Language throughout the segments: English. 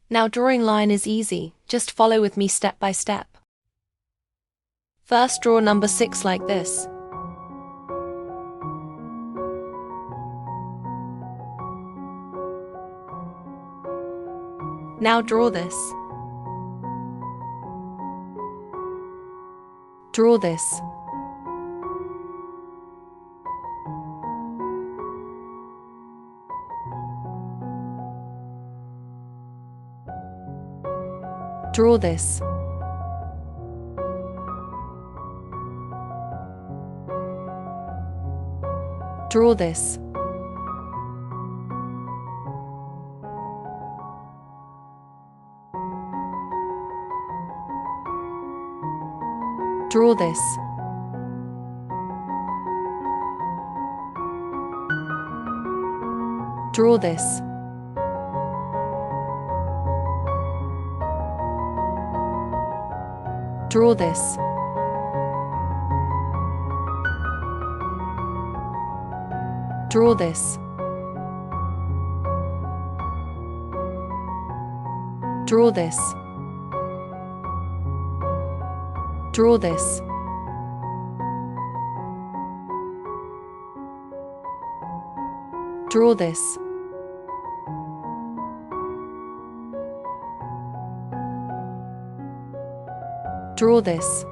Now drawing line is easy, just follow with me step by step. First draw number 6 like this. Now draw this. Draw this. Draw this. Draw this. Draw this. Draw this. Draw this. Draw this. Draw this. Draw this. Draw this. Draw this.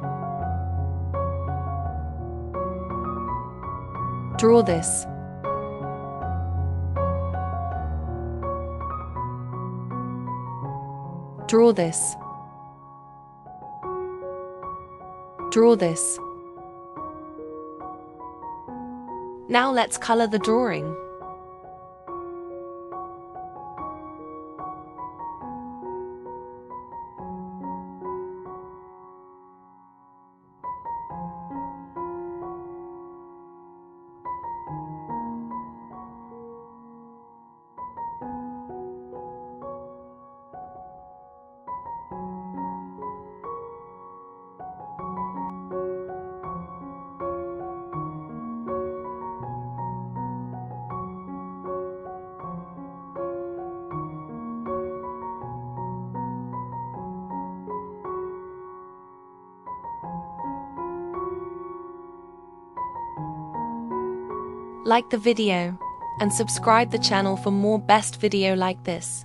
Draw this. Draw this. Draw this. Now let's color the drawing. Like the video and subscribe the channel for more best video like this.